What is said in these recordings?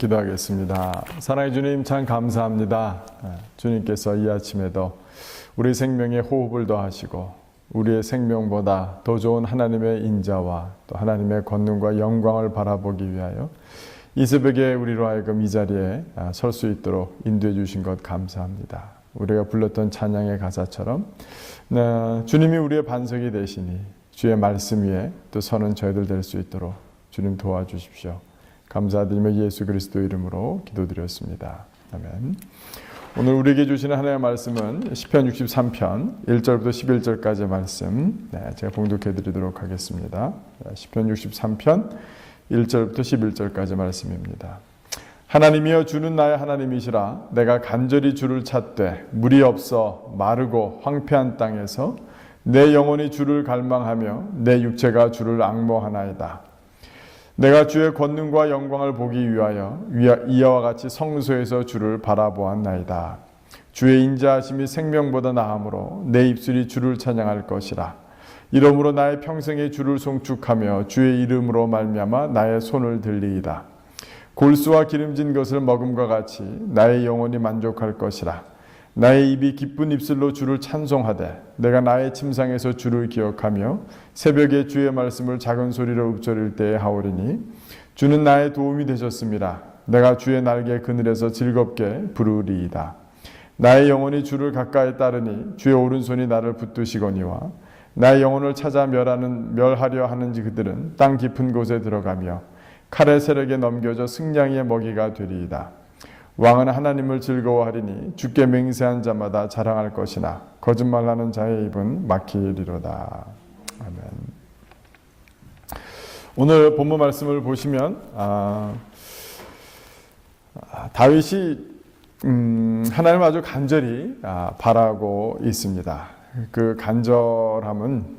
기도하겠습니다. 사랑의 주님, 참 감사합니다. 주님께서 이 아침에도 우리 생명에 호흡을 더하시고 우리의 생명보다 더 좋은 하나님의 인자와 또 하나님의 권능과 영광을 바라보기 위하여 이 새벽에 우리로 하여금 이 자리에 설 수 있도록 인도해 주신 것 감사합니다. 우리가 불렀던 찬양의 가사처럼 주님이 우리의 반석이 되시니 주의 말씀 위에 또 서는 저희들 될 수 있도록 주님 도와주십시오. 감사드리며 예수 그리스도 이름으로 기도드렸습니다. 아멘. 오늘 우리에게 주시는 하나님의 말씀은 시편 63편 1절부터 11절까지의 말씀 제가 봉독해 드리도록 하겠습니다. 시편 63편 1절부터 11절까지 말씀입니다. 하나님이여 주는 나의 하나님이시라. 내가 간절히 주를 찾되 물이 없어 마르고 황폐한 땅에서 내 영혼이 주를 갈망하며 내 육체가 주를 앙모하나이다. 내가 주의 권능과 영광을 보기 위하여 이와 같이 성소에서 주를 바라보았나이다. 주의 인자하심이 생명보다 나음으로 내 입술이 주를 찬양할 것이라. 이러므로 나의 평생에 주를 송축하며 주의 이름으로 말미암아 나의 손을 들리이다. 골수와 기름진 것을 먹음과 같이 나의 영혼이 만족할 것이라. 나의 입이 기쁜 입술로 주를 찬송하되 내가 나의 침상에서 주를 기억하며 새벽에 주의 말씀을 작은 소리로 읊조릴 때에 하오리니 주는 나의 도움이 되셨습니다. 내가 주의 날개 그늘에서 즐겁게 부르리이다. 나의 영혼이 주를 가까이 따르니 주의 오른손이 나를 붙드시거니와 나의 영혼을 찾아 멸하려 하는지 그들은 땅 깊은 곳에 들어가며 칼의 세력에 넘겨져 승냥이의 먹이가 되리이다. 왕은 하나님을 즐거워하리니 주께 맹세한 자마다 자랑할 것이나 거짓말하는 자의 입은 막히리로다. 아멘. 오늘 본문 말씀을 보시면 다윗이 하나님을 아주 간절히 바라고 있습니다. 그 간절함은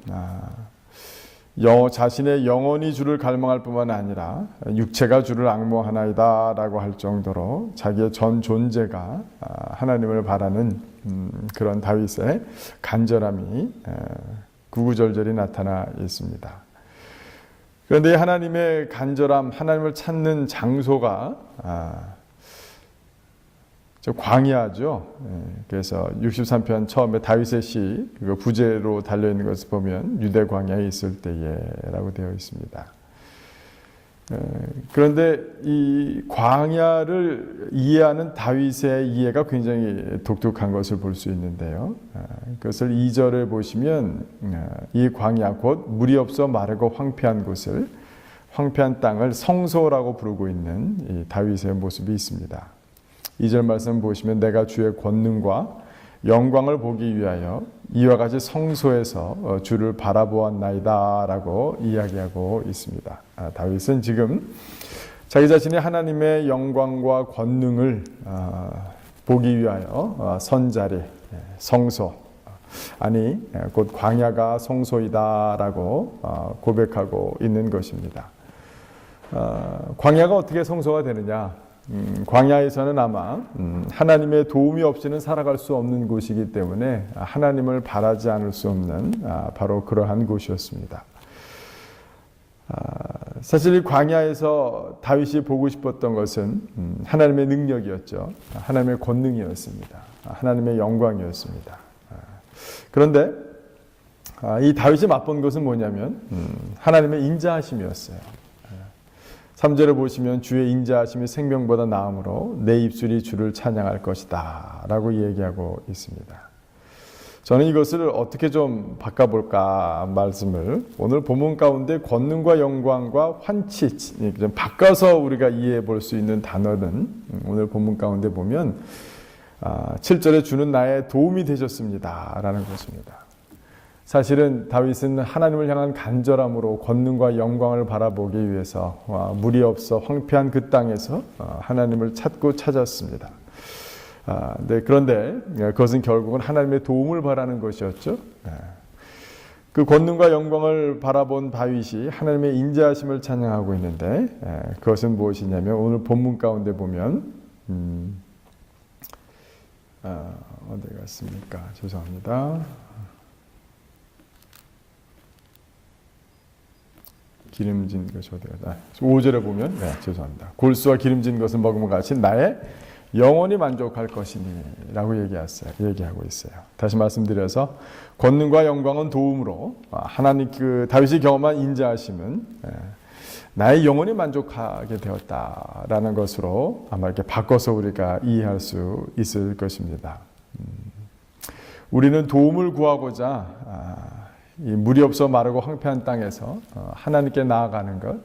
자신의 영혼이 주를 갈망할 뿐만 아니라 육체가 주를 앙모하나이다 라고 할 정도로 자기의 전 존재가 하나님을 바라는 그런 다윗의 간절함이 구구절절히 나타나 있습니다. 그런데 하나님의 간절함, 하나님을 찾는 장소가 광야죠. 그래서 63편 처음에 다윗의 시 부제로 달려있는 것을 보면 유대 광야에 있을 때에라고 되어 있습니다. 그런데 이 광야를 이해하는 다윗의 이해가 굉장히 독특한 것을 볼 수 있는데요. 그것을 2절에 보시면 이 광야 곧 물이 없어 마르고 황폐한 곳을 황폐한 땅을 성소라고 부르고 있는 이 다윗의 모습이 있습니다. 2절 말씀 보시면 내가 주의 권능과 영광을 보기 위하여 이와 같이 성소에서 주를 바라보았나이다 라고 이야기하고 있습니다. 다윗은 지금 자기 자신이 하나님의 영광과 권능을 보기 위하여 선자리, 성소, 곧 광야가 성소이다 라고 고백하고 있는 것입니다. 광야가 어떻게 성소가 되느냐? 광야에서는 아마 하나님의 도움이 없이는 살아갈 수 없는 곳이기 때문에 하나님을 바라지 않을 수 없는 바로 그러한 곳이었습니다. 사실 이 광야에서 다윗이 보고 싶었던 것은 하나님의 능력이었죠. 하나님의 권능이었습니다. 하나님의 영광이었습니다. 그런데 이 다윗이 맛본 것은 뭐냐면 하나님의 인자하심이었어요. 3절에 보시면 주의 인자하심이 생명보다 나음으로 내 입술이 주를 찬양할 것이다 라고 얘기하고 있습니다. 저는 이것을 어떻게 좀 바꿔볼까 말씀을 오늘 본문 가운데 권능과 영광과 환치 좀 바꿔서 우리가 이해해 볼 수 있는 단어는 오늘 본문 가운데 보면 7절에 주는 나의 도움이 되셨습니다 라는 것입니다. 사실은 다윗은 하나님을 향한 간절함으로 권능과 영광을 바라보기 위해서 물이 없어 황폐한 그 땅에서 하나님을 찾았습니다. 그런데 그것은 결국은 하나님의 도움을 바라는 것이었죠. 그 권능과 영광을 바라본 다윗이 하나님의 인자하심을 찬양하고 있는데 그것은 무엇이냐면 오늘 본문 가운데 보면 어디 갔습니까? 죄송합니다. 기름진 것이 어디가? 5절에 보면 죄송합니다. 골수와 기름진 것을 먹음과 같이 나의 영원히 만족할 것이니라고 얘기하고 있어요. 다시 말씀드려서 권능과 영광은 도움으로 하나님 다윗이 경험한 인자하심은 나의 영혼이 만족하게 되었다라는 것으로 아마 이렇게 바꿔서 우리가 이해할 수 있을 것입니다. 우리는 도움을 구하고자 이 물이 없어 마르고 황폐한 땅에서 하나님께 나아가는 것,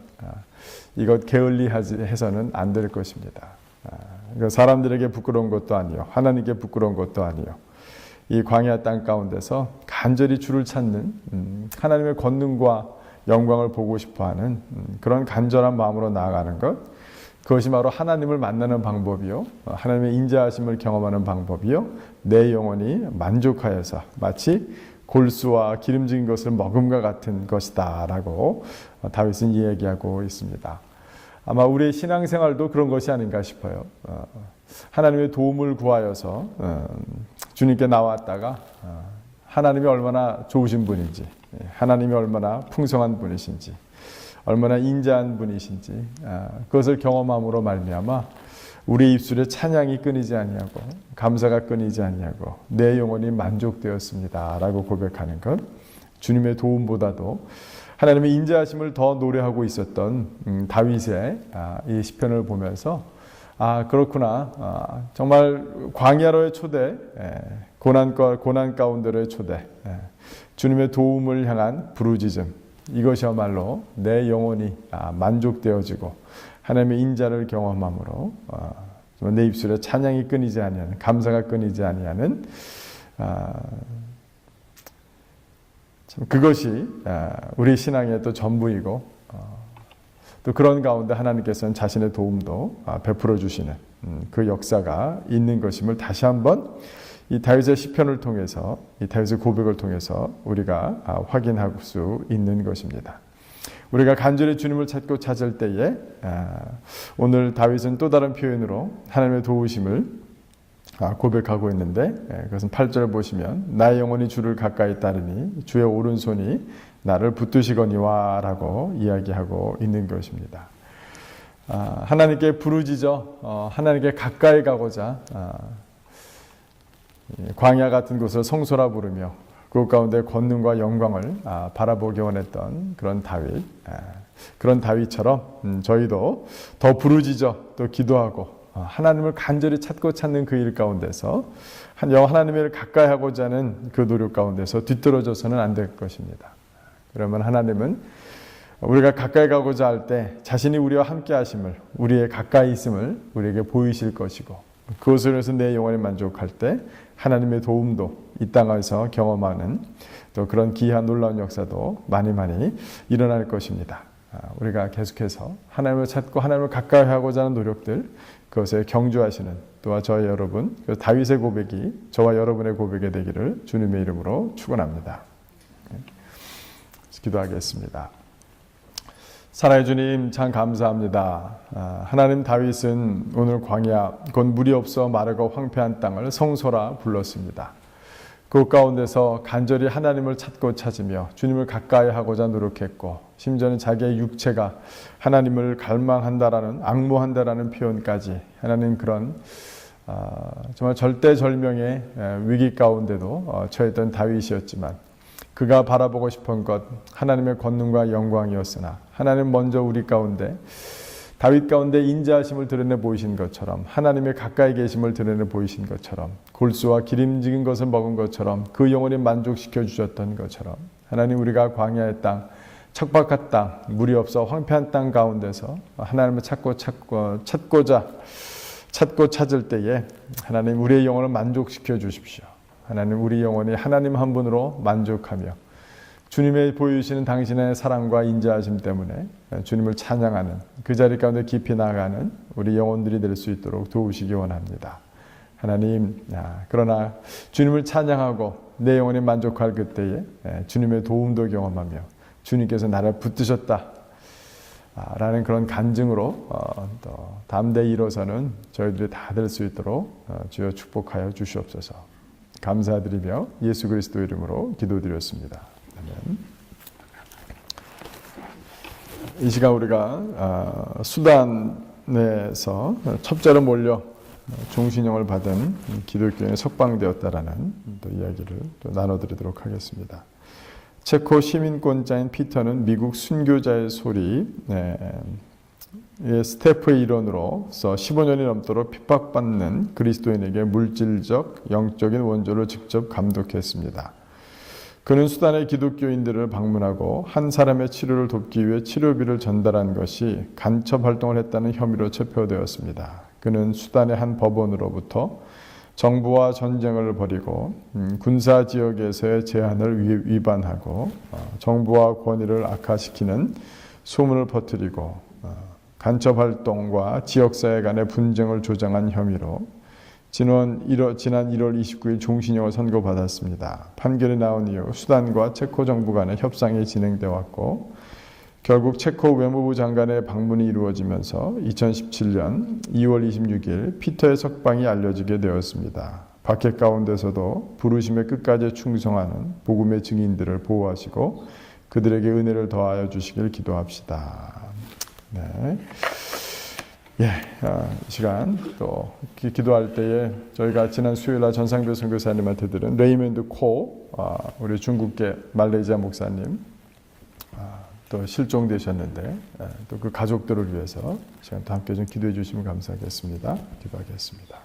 이것 게을리해서는 안 될 것입니다. 사람들에게 부끄러운 것도 아니요, 하나님께 부끄러운 것도 아니요. 이 광야 땅 가운데서 간절히 주를 찾는 하나님의 권능과 영광을 보고 싶어하는 그런 간절한 마음으로 나아가는 것, 그것이 바로 하나님을 만나는 방법이요, 하나님의 인자하심을 경험하는 방법이요, 내 영혼이 만족하여서 마치 골수와 기름진 것을 먹음과 같은 것이다라고 다윗은 이야기하고 있습니다. 아마 우리의 신앙생활도 그런 것이 아닌가 싶어요. 하나님의 도움을 구하여서 주님께 나왔다가 하나님이 얼마나 좋으신 분인지, 하나님이 얼마나 풍성한 분이신지, 얼마나 인자한 분이신지 그것을 경험함으로 말미암아 우리 입술에 찬양이 끊이지 아니하고 감사가 끊이지 아니하고 내 영혼이 만족되었습니다라고 고백하는 것, 주님의 도움보다도 하나님의 인자하심을 더 노래하고 있었던 다윗의 이 시편을 보면서 그렇구나, 정말 광야로의 초대, 고난 가운데로의 초대, 주님의 도움을 향한 부르짖음, 이것이야말로 내 영혼이 만족되어지고 하나님의 인자를 경험함으로 내 입술에 찬양이 끊이지 아니하는, 감사가 끊이지 아니하는, 참 그것이 우리 신앙의 또 전부이고, 또 그런 가운데 하나님께서는 자신의 도움도 베풀어 주시는 그 역사가 있는 것임을 다시 한번 이 다윗의 시편을 통해서, 이 다윗의 고백을 통해서 우리가 확인할 수 있는 것입니다. 우리가 간절히 주님을 찾고 찾을 때에 오늘 다윗은 또 다른 표현으로 하나님의 도우심을 고백하고 있는데, 그것은 8절 보시면 나의 영혼이 주를 가까이 따르니 주의 오른손이 나를 붙드시거니와 라고 이야기하고 있는 것입니다. 하나님께 부르짖어 하나님께 가까이 가고자 광야 같은 곳을 성소라 부르며 그 가운데 권능과 영광을 바라보기 원했던 그런 다윗, 그런 다윗처럼 저희도 더 부르짖어 또 기도하고 하나님을 간절히 찾고 찾는 그 일 가운데서 하나님을 가까이 하고자 하는 그 노력 가운데서 뒤떨어져서는 안 될 것입니다. 그러면 하나님은 우리가 가까이 가고자 할 때 자신이 우리와 함께 하심을, 우리의 가까이 있음을 우리에게 보이실 것이고, 그것을 위해서 내 영혼이 만족할 때 하나님의 도움도 이 땅에서 경험하는 또 그런 기이한 놀라운 역사도 많이 일어날 것입니다. 우리가 계속해서 하나님을 찾고 하나님을 가까이 하고자 하는 노력들, 그것에 경주하시는 또한 저와 여러분, 다윗의 고백이 저와 여러분의 고백이 되기를 주님의 이름으로 축원합니다. 기도하겠습니다. 사랑의 주님, 참 감사합니다. 하나님, 다윗은 오늘 광야, 곧 물이 없어 마르고 황폐한 땅을 성소라 불렀습니다. 그 가운데서 간절히 하나님을 찾고 찾으며 주님을 가까이 하고자 노력했고, 심지어는 자기의 육체가 하나님을 갈망한다라는, 앙모한다라는 표현까지, 하나님 그런 정말 절대절명의 위기 가운데도 처했던 다윗이었지만, 그가 바라보고 싶은 것, 하나님의 권능과 영광이었으나 하나님 먼저 우리 가운데, 다윗 가운데 인자하심을 드러내 보이신 것처럼, 하나님의 가까이 계심을 드러내 보이신 것처럼, 골수와 기름진 것을 먹은 것처럼, 그 영혼이 만족시켜 주셨던 것처럼, 하나님, 우리가 광야의 땅, 척박한 땅, 물이 없어 황폐한 땅 가운데서 하나님을 찾고 찾을 때에 하나님, 우리의 영혼을 만족시켜 주십시오. 하나님, 우리 영혼이 하나님 한 분으로 만족하며 주님의 보여주시는 당신의 사랑과 인자하심 때문에 주님을 찬양하는 그 자리 가운데 깊이 나아가는 우리 영혼들이 될 수 있도록 도우시기 원합니다. 하나님, 그러나 주님을 찬양하고 내 영혼이 만족할 그때에 주님의 도움도 경험하며 주님께서 나를 붙드셨다 라는 그런 간증으로 또 담대히 일어서는 저희들이 다 될 수 있도록 주여 축복하여 주시옵소서. 감사드리며 예수 그리스도 이름으로 기도드렸습니다. 아멘. 이 시간 우리가 수단에서 첩자로 몰려 종신형을 받은 기독교인에 석방되었다라는 또 이야기를 또 나눠드리도록 하겠습니다. 체코 시민권자인 피터는 미국 순교자의 소리 스태프의 일원으로서 15년이 넘도록 핍박받는 그리스도인에게 물질적, 영적인 원조를 직접 감독했습니다. 그는 수단의 기독교인들을 방문하고 한 사람의 치료를 돕기 위해 치료비를 전달한 것이 간첩 활동을 했다는 혐의로 체포되었습니다. 그는 수단의 한 법원으로부터 정부와 전쟁을 벌이고 군사 지역에서의 제한을 위반하고 정부와 권위를 악화시키는 소문을 퍼뜨리고 간첩 활동과 지역사회 간의 분쟁을 조장한 혐의로 지난 1월 29일 종신형을 선고받았습니다. 판결이 나온 이후 수단과 체코 정부 간의 협상이 진행되어 왔고 결국 체코 외무부 장관의 방문이 이루어지면서 2017년 2월 26일 피터의 석방이 알려지게 되었습니다. 박해 가운데서도 부르심에 끝까지 충성하는 복음의 증인들을 보호하시고 그들에게 은혜를 더하여 주시길 기도합시다. 네. 이 시간 또 기도할 때에 저희가 지난 수요일날 전상배 선교사님한테 들은 레이먼드 코 우리 중국계 말레이시아 목사님 또 실종되셨는데 또 그 가족들을 위해서 시간 또 함께 좀 기도해 주시면 감사하겠습니다. 기도하겠습니다.